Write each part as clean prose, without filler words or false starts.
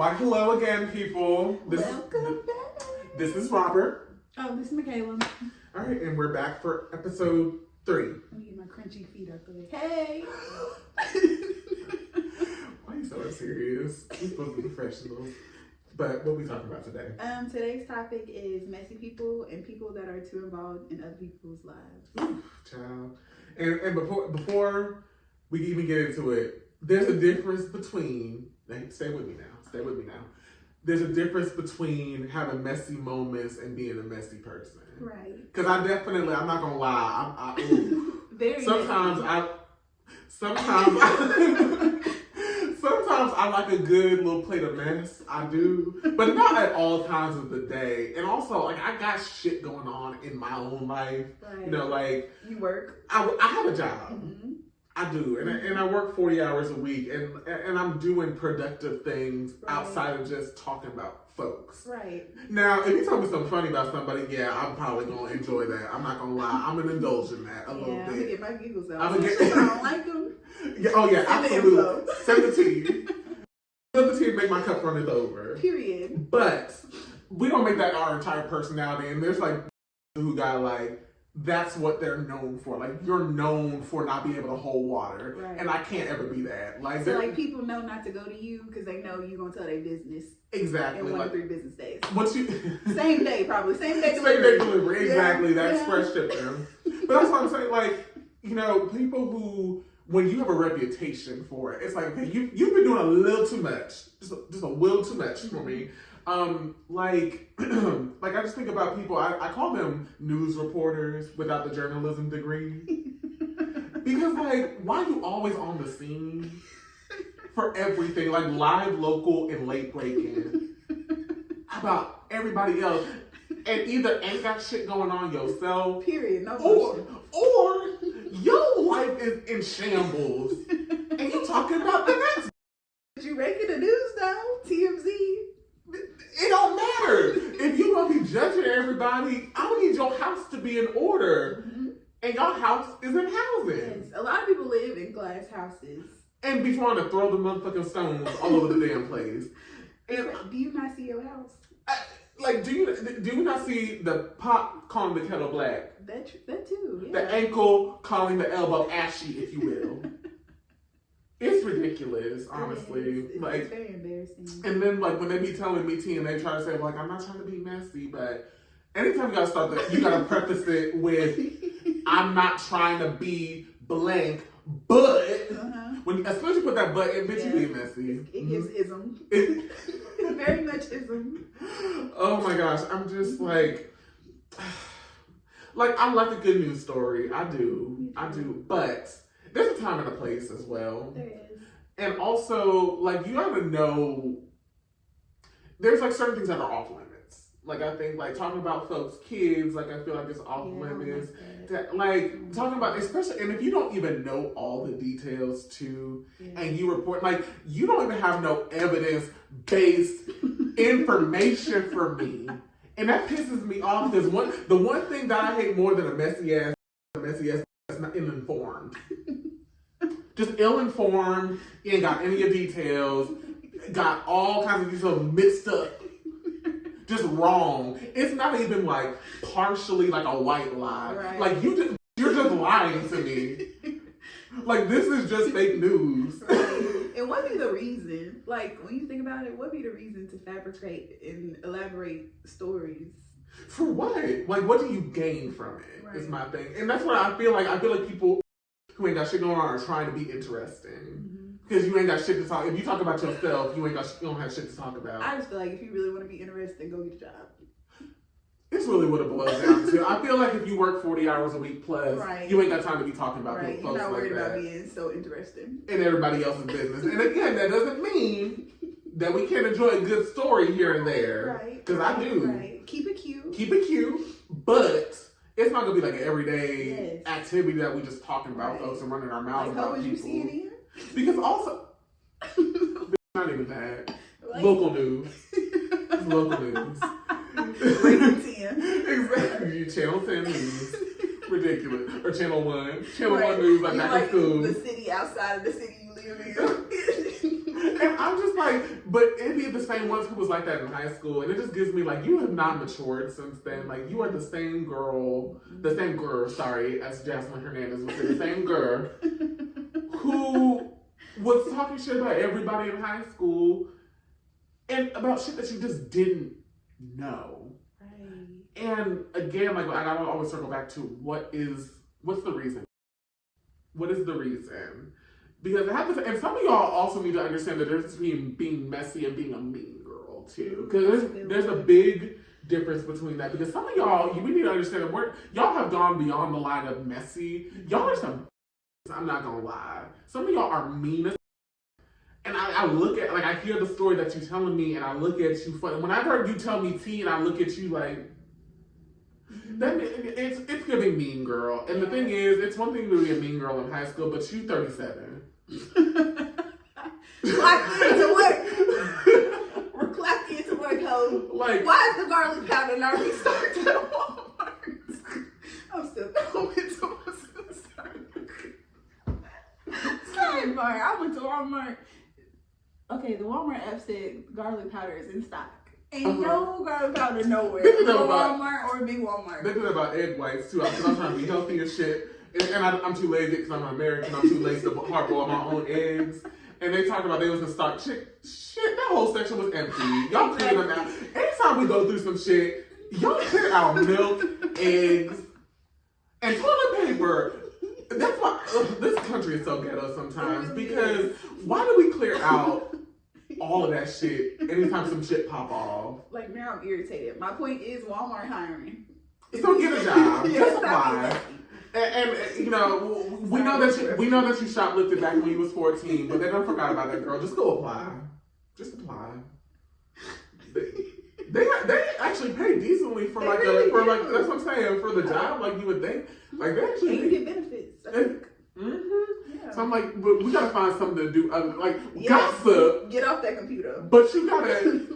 Like, hello again, people. Welcome back. This is Robert. Oh, this is Michaela. All right, and we're back for episode 3. Let me get my crunchy feet out the way. Hey. Why are you so serious? We're supposed to be professionals. But what are we talking about today? Today's topic is messy people and people that are too involved in other people's lives. Ooh, child. And before we even get into it, there's a difference between, stay with me now. There's a difference between having messy moments and being a messy person. Right. Because I'm not gonna lie, sometimes I like a good little plate of mess. I do, but not at all times of the day. And also, like, I got shit going on in my own life. Right. You know, like, you work. I have a job. Mm-hmm. I do, and I work 40 hours a week, and I'm doing productive things outside of just talking about folks. Right. Now, if you tell me something funny about somebody, yeah, I'm probably gonna enjoy that. I'm not gonna lie, I'm gonna indulge in that a little bit. I'm gonna get my giggles out. I don't like them. Yeah, oh yeah, Send absolutely. Send the tea. Send the tea and make my cup run it over. Period. But we don't make that our entire personality, and there's like who got like. That's what they're known for. Like, you're known for not being able to hold water. Right. And I can't ever be that. Like, so, like, people know not to go to you because they know you're going to tell their business. Exactly. In 1 to 3 business days. Same day, probably. Same day delivery. Exactly. Yeah. That's express shipping. But that's what I'm saying. Like, you know, people who, when you have a reputation for it, it's like, okay, you've been doing a little too much. Just a little too much for me. Like I just think about people, I call them news reporters without the journalism degree. Because, like, why are you always on the scene for everything? Like, live, local, and late breaking. How about everybody else? And either ain't got shit going on yourself. Period. No or your life is in shambles. And you talking about the next. Did you rank in the news though? TMZ? It don't matter. If you gonna be judging everybody, I need your house to be in order. Mm-hmm. And your house is in housing. Yes. A lot of people live in glass houses. And be trying to throw the motherfucking stones all over the damn place. And, do you not see your house? Do you not see the pot calling the kettle black? That too, yeah. The ankle calling the elbow ashy, if you will. It's ridiculous, honestly. It's very embarrassing. And then, like, when they be telling me tea and they try to say, like, I'm not trying to be messy, but anytime you gotta start that, you gotta preface it with, I'm not trying to be blank, but when as soon as you put that but in, bitch, you being messy. It gives ism. Very much ism. Oh my gosh, I'm just like I like a good news story. I do, but there's a time and a place as well. There is. And also, like, you gotta know, there's, like, certain things that are off limits. Like, I think, like, talking about folks' kids, like, I feel like it's off limits. Like, talking about, especially, and if you don't even know all the details, too, and you report, like, you don't even have no evidence-based information for me. And that pisses me off, because the one thing that I hate more than a messy ass that's not ill-informed. Just ill-informed, you ain't got any of your details, got all kinds of details mixed up, just wrong. It's not even like partially like a white lie. Right. Like you're just lying to me. Like, this is just fake news. Right. And what be the reason? Like, when you think about it, what be the reason to fabricate and elaborate stories? For what? Like, what do you gain from it? Right. Is my thing. And that's what I feel like people who ain't got shit going on are trying to be interesting. Because you ain't got shit to talk. If you talk about yourself, you don't have shit to talk about. I just feel like if you really want to be interesting, go get a job. It's really what it boils down to. I feel like if you work 40 hours a week plus, you ain't got time to be talking about folks like that. You're not worried about being so interesting. In everybody else's business. And again, that doesn't mean that we can't enjoy a good story here and there. Right. Because I do. Right. Keep it cute. But it's not going to be like an everyday activity that we just talking about folks and running our mouths about people. How would you see it in? Because also, not even that. Local news. It's local news. Rating 10. Exactly. Channel 10 news. Ridiculous. Or Channel 1. Channel 1 news, like back in school. The city outside of the city you live in. And I'm just like, but it'd be the same ones who was like that in high school, and it just gives me like, you have not matured since then. Like, you are the same girl, sorry, as Jasmine Hernandez would say, the same girl who was talking shit about everybody in high school and about shit that you just didn't know. Right. And again, like, I gotta always circle back to what's the reason? What is the reason? Because it happens, and some of y'all also need to understand the difference between being messy and being a mean girl too. Because there's a big difference between that. Because some of y'all, we need to understand that y'all have gone beyond the line of messy. Y'all are some. I'm not gonna lie. Some of y'all are mean as. And I look at, like, I hear the story that you're telling me, and I look at you. When I heard you tell me tea, and I look at you like. Then it's giving mean girl. And the thing is, it's one thing to be a mean girl in high school, but you 37. Clock into work. We're clocking into work, ho. Like, why is the garlic powder not restocked at Walmart? I'm still going to Sorry, Bar. I went to Walmart. Okay, the Walmart app said garlic powder is in stock. Ain't no garlic powder nowhere. No Walmart or big Walmart. They do that about egg whites too. Because I'm trying to be healthy and shit. And I'm too lazy because I'm an American. I'm too lazy to hard boil my own eggs. And they talked about they was in stock. Shit, that whole section was empty. Y'all clear them out. Anytime we go through some shit, y'all clear out milk, eggs, and toilet paper. That's why this country is so ghetto sometimes. Because why do we clear out all of that shit anytime some shit pop off? Like, now I'm irritated. My point is Walmart hiring. So get a job. Just apply. And you know, we know that you shoplifted back when you was 14, but they don't forgot about that, girl. Just go apply. Just apply. They actually pay decently for that's what I'm saying, for the job. Like, you would think, like, they actually and you get benefits. Yeah. So I'm like, but we gotta find something to do. Gossip. Get off that computer. But you gotta.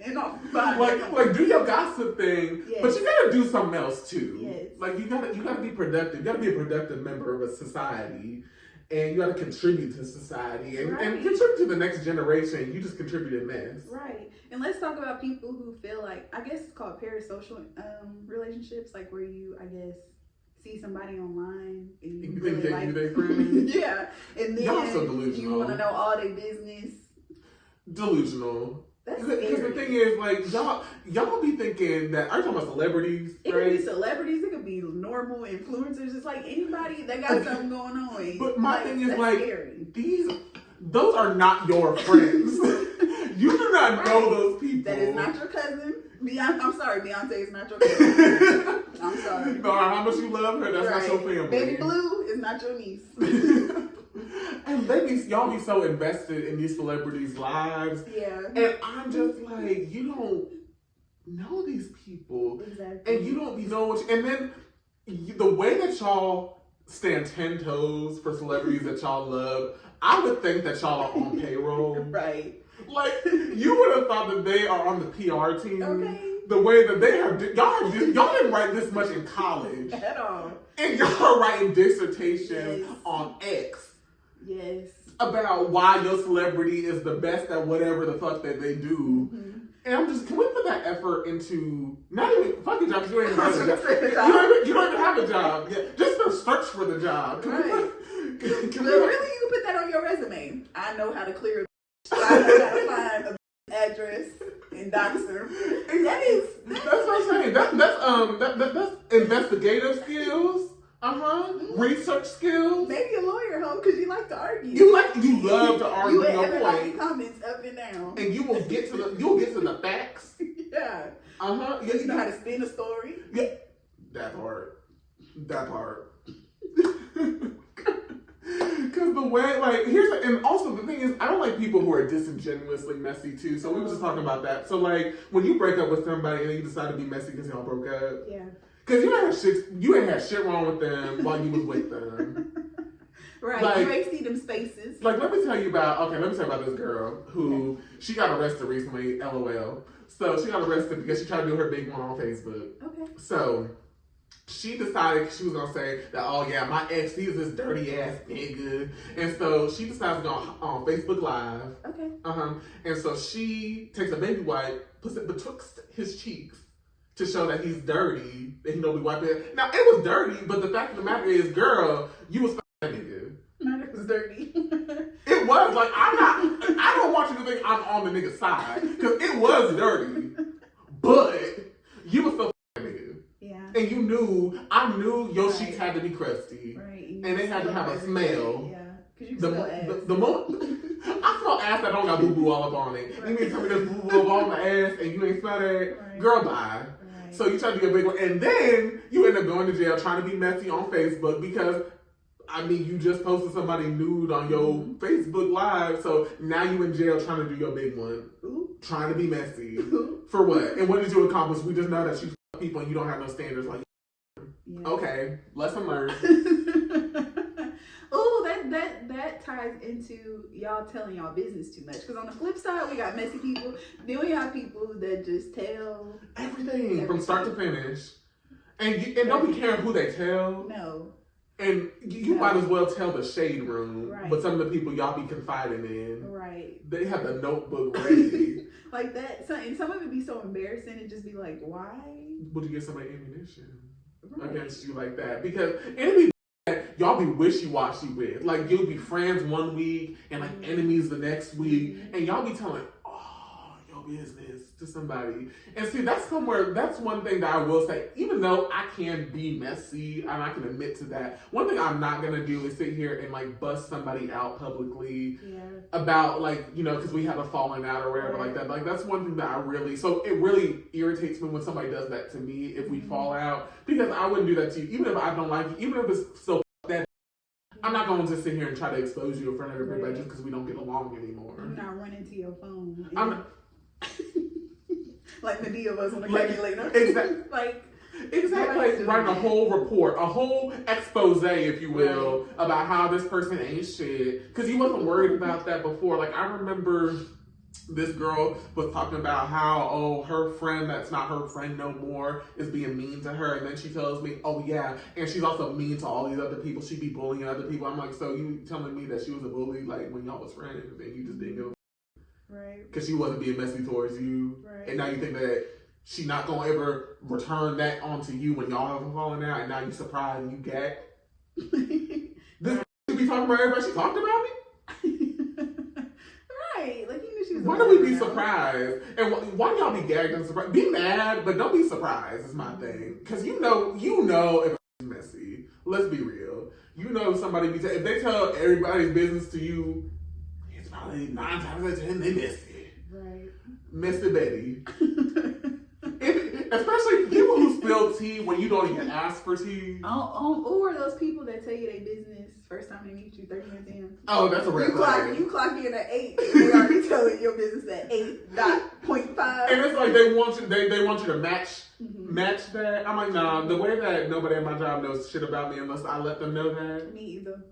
And off. Like do your gossip thing, yes. But you gotta do something else too. Yes. Like you gotta be productive. You gotta be a productive member of a society, and you gotta contribute to society and contribute to the next generation. You just contributed mess. Right. And let's talk about people who feel like, I guess it's called parasocial relationships, like where you, I guess, see somebody online and you really think like their friend. Yeah. And then y'all so delusional. You want to know all their business. Delusional. Because the thing is, like, y'all be thinking that, are you talking about celebrities? It could be celebrities, it could be normal influencers, just like anybody that got something going on. But my thing is, like, scary. Those are not your friends. You do not know those people. That is not your cousin. I'm sorry, Beyonce is not your cousin. I'm sorry. No, how much you love her, that's not your family. Baby Blue is not your niece. And y'all be so invested in these celebrities' lives. Yeah. And I'm just like, you don't know these people. Exactly. And you don't be knowing what and then the way that y'all stand 10 toes for celebrities that y'all love, I would think that y'all are on payroll. Right. Like, you would have thought that they are on the PR team. Okay. The way that they have, y'all didn't write this much in college. At all. And y'all are writing dissertations on X. Yes. About why your celebrity is the best at whatever the fuck that they do. Mm-hmm. And I'm just, can we put that effort into, not even, fuck a job, because you ain't even have a job. You don't even have a job. Yeah, just to search for the job. Right. Really, you can put that on your resume. I know how to clear I know how to find a address and doxer. That's what I'm saying. That's investigative skills. Mm-hmm. Research skills. Maybe a lawyer, because you like to argue. You love to argue your point. Comments up and down. And you'll get to the facts. Yeah. You know how to spin a story. Yeah. That part. Because the way, like, and also the thing is, I don't like people who are disingenuously messy too. So we were just talking about that. So like, when you break up with somebody and then you decide to be messy because y'all broke up. Yeah. Because you ain't had shit wrong with them while you was with them. Right. Like, you ain't see them spaces. Like, let me tell you about this girl who, she got arrested recently, LOL. So she got arrested because she tried to do her big one on Facebook. Okay. So she decided she was gonna say that, oh yeah, my ex, he's this dirty ass nigga, and so she decides to go on Facebook Live. Okay. And so she takes a baby wipe, puts it betwixt his cheeks to show that he's dirty, that he don't be wiping it. Now it was dirty, but the fact of the matter is, girl, you was that nigga. My dick was dirty. It was like I don't want you to think I'm on the nigga's side because it was dirty, but you was so nigga. Yeah. And I knew your sheets had to be crusty. Right. And they had to have a smell. Yeah. Because you smell ass. The moment I smell ass that don't got boo boo all up on it. Right. You mean tell me there's boo boo all on the ass and you ain't smell that? Right. Girl, bye. Right. So you try to get a big one. And then you end up going to jail trying to be messy on Facebook because, I mean, you just posted somebody nude on your Facebook Live. So now you in jail trying to do your big one. Ooh. Trying to be messy. For what? And what did you accomplish? We just know that you people and you don't have no standards like okay, lesson learned. Oh, that ties into y'all telling y'all business too much. Because on the flip side, we got messy people. Then we got people that just tell everything from start to finish, and don't be caring who they tell. No. And you might as well tell the shade room, right. But some of the people y'all be confiding in, right? They have the notebook ready, like that. And some of it be so embarrassing. It just be like, why would you get somebody ammunition against you like that? Because it'd be y'all be wishy-washy with. Like you'll be friends one week and like enemies the next week, and y'all be telling your business to somebody. And see, that's one thing that I will say, even though I can be messy and I can admit to that, one thing I'm not gonna do is sit here and like bust somebody out publicly about like, you know, because we have a falling out or whatever like that. Like that's one thing that it really irritates me when somebody does that to me if we fall out, because I wouldn't do that to you, even if I don't like you, even if it's so that I'm not going to sit here and try to expose you in front of everybody just because we don't get along anymore. I'm not running to your phone. I'm not, like Medea was on the calculator. Exactly. Exactly. Writing a whole report, a whole expose, if you will, about how this person ain't shit. Because you wasn't worried about that before. Like, I remember this girl was talking about how, her friend that's not her friend no more is being mean to her. And then she tells me, and she's also mean to all these other people. She be bullying other people. I'm like, so you telling me that she was a bully, like, when y'all was friends and you just didn't give a right? Because she wasn't being messy towards you. Right. And now you think that she not going to ever return that onto you when y'all have fallen out, and now you surprised and you get this she be talking about everybody she talked about me? Right. Like, you knew she was why do we be surprised? And why do y'all be gagged and surprised? Be mad, but don't be surprised is my thing. Because you know if it's messy. Let's be real. You know somebody if they tell everybody's business to you, it's probably 9 times out of 10 they miss it. Right. Mr. Betty. Especially people who spill tea when you don't even ask for tea. Or those people that tell you their business first time they meet you 30 minutes in. Oh, that's a red flag. You clock in at 8 and they already telling your business at 8.5. And it's like they want you to match that. I'm like, nah, the way that nobody at my job knows shit about me unless I let them know that. Me either.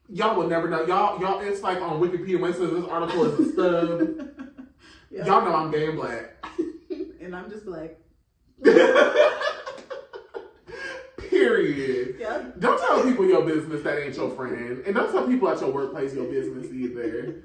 Y'all will never know. Y'all it's like on Wikipedia when it says this article is a stub. Yep. Y'all know I'm gay and black. And I'm just black. Period. Yep. Don't tell people your business that ain't your friend. And don't tell people at your workplace your business either.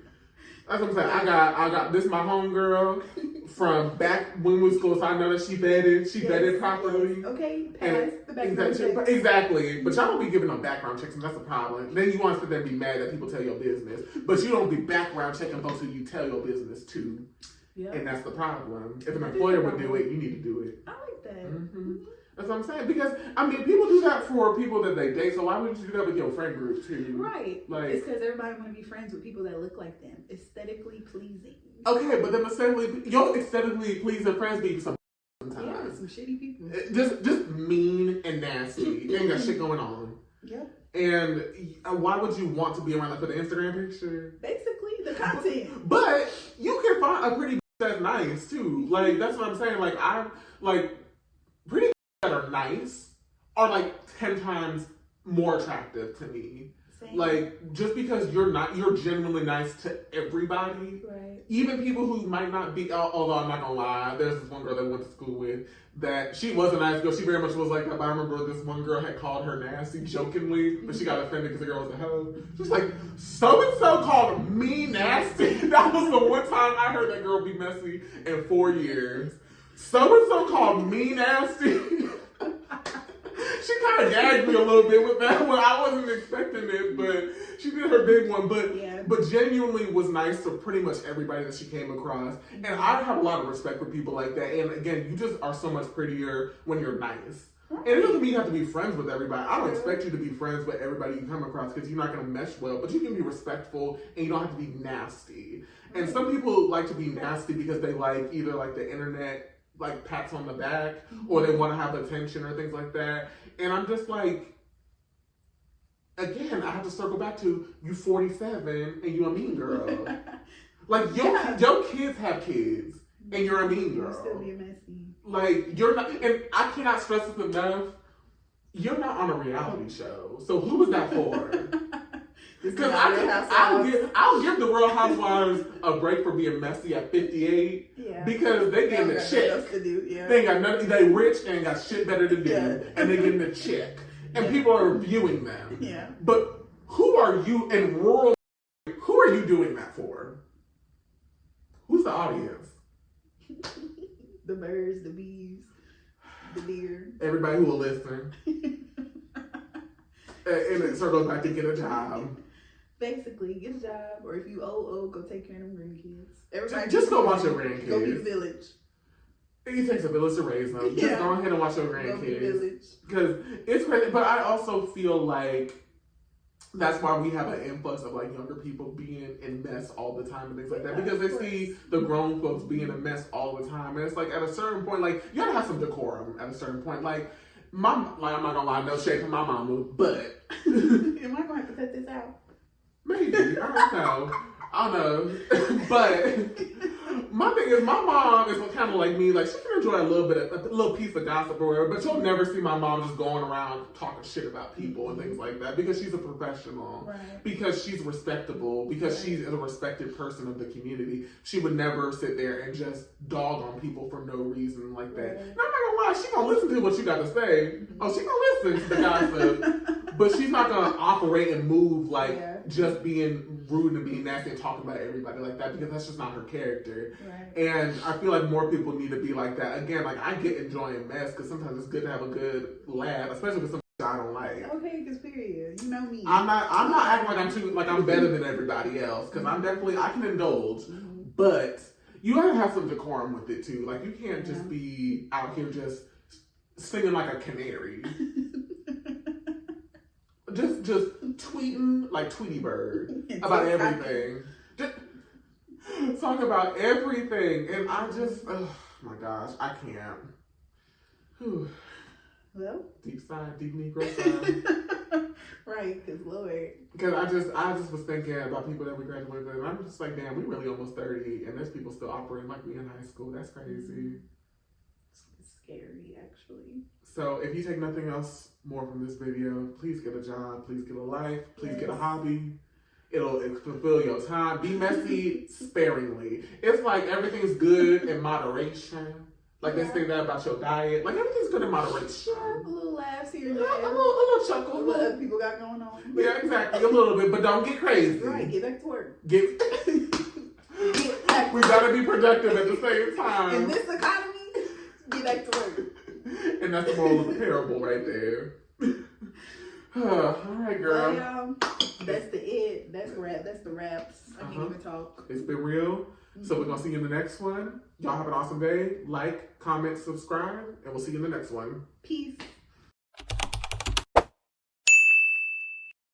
That's what I'm saying. I got this my homegirl from back when we was school, so I know that she vetted properly. Okay, pass the background check. Exactly. But y'all don't be giving them background checks, and that's a problem. Then you want to sit there and be mad that people tell your business. But you don't be background checking folks who you tell your business to. Yep. And that's the problem. If an employer would do it, you need to do it. I like that. Mm-hmm. That's what I'm saying. Because, I mean, people do that for people that they date, so why wouldn't you do that with your friend group too? Right. Like, it's because everybody want to be friends with people that look like them. Aesthetically pleasing. Okay, but then your aesthetically pleasing friends be sometimes. Yeah, some shitty people. Just mean and nasty. You ain't got shit going on. Yep. And why would you want to be around for the Instagram picture? Basically, the content. But you can find a pretty that's nice too. Like, that's what I'm saying. Like, pretty that are nice are like 10 times more attractive to me. Same. Like, just because you're genuinely nice to everybody. Right. Even people who might not be, although I'm not gonna lie, there's this one girl that I went to school with that she was a nice girl. She very much was like that, but I remember this one girl had called her nasty jokingly, but she got offended because the girl was a hoe. She was like, so-and-so called me nasty. That was the one time I heard that girl be messy in 4 years. So-and-so called me nasty. She kind of gagged me a little bit with that one. I wasn't expecting it, but she did her big one. But genuinely was nice to pretty much everybody that she came across. And I have a lot of respect for people like that. And again, you just are so much prettier when you're nice. And it doesn't mean you have to be friends with everybody. I don't expect you to be friends with everybody you come across because you're not going to mesh well. But you can be respectful and you don't have to be nasty. And some people like to be nasty because they like either like the internet like pats on the back or they want to have attention or things like that. And I'm just like, again, I have to circle back to you 47 and you a mean girl. Like your kids have kids and you're a mean girl. You're still being messy. Like you're not, and I cannot stress this enough. You're not on a reality show, so who was that for? Because I'll give the Real Housewives a break for being messy at 58 because they getting a check. They ain't got nothing. They rich and ain't got shit better to do, and they getting a check, and people are viewing them. Yeah. But who are you in rural? Who are you doing that for? Who's the audience? The birds, the bees, the deer. Everybody who will listen. And it circles back to get a job. Basically, get a job, or if you old, go take care of them grandkids. Everybody just go watch your grandkids. Go be the village. It takes a village to raise them. Just go ahead and watch your grandkids. Because it's crazy. But I also feel like that's why we have an influx of like younger people being in mess all the time and things like that. Because they see the grown folks being in mess all the time. And it's like at a certain point, like you gotta have some decorum at a certain point. Like I'm not gonna lie, no shade from my mama, but am I gonna have to cut this out? Maybe. I don't know. But my thing is, my mom is kind of like me. Like, she can enjoy a little piece of gossip or whatever, but you'll never see my mom just going around talking shit about people and things like that because she's a professional. Right. Because she's respectable. Because she's a respected person of the community. She would never sit there and just dog on people for no reason like that. Right. And I'm not gonna lie, she gonna listen to what you got to say. Oh, she gonna listen to the gossip. But she's not gonna operate and move like just being rude and being nasty and talking about everybody like that because that's just not her character. Right. And I feel like more people need to be like that. Again, like I get enjoying mess because sometimes it's good to have a good laugh, especially with some I don't like. Okay, because period, you know me. I'm not acting like I'm better than everybody else because I can indulge, but you gotta have some decorum with it too. Like you can't just be out here just singing like a canary. Just tweeting like Tweety Bird about everything. Just talk about everything. And I just, oh my gosh, I can't. Whew. Well. Deep sigh, deep Negro sigh. Right, because Lord. Because I just was thinking about people that we graduated with, and I'm just like, damn, we really almost 30, and there's people still operating like we in high school. That's crazy. It's scary, actually. So if you take nothing else more from this video, please get a job, please get a life, please get a hobby. It'll fulfill your time. Be messy sparingly. It's like everything's good in moderation. Like they say that about your diet. Like everything's good in moderation. A little laughs here and there. A little chuckle. What other people got going on. Yeah, exactly. A little bit, but don't get crazy. Right, get back to work. We gotta be productive at the same time. In this economy, get back to work. And that's the moral of the parable right there. All right, girl. Well, that's the it. That's the wraps. I can't even talk. It's been real. So we're going to see you in the next one. Y'all have an awesome day. Like, comment, subscribe, and we'll see you in the next one. Peace.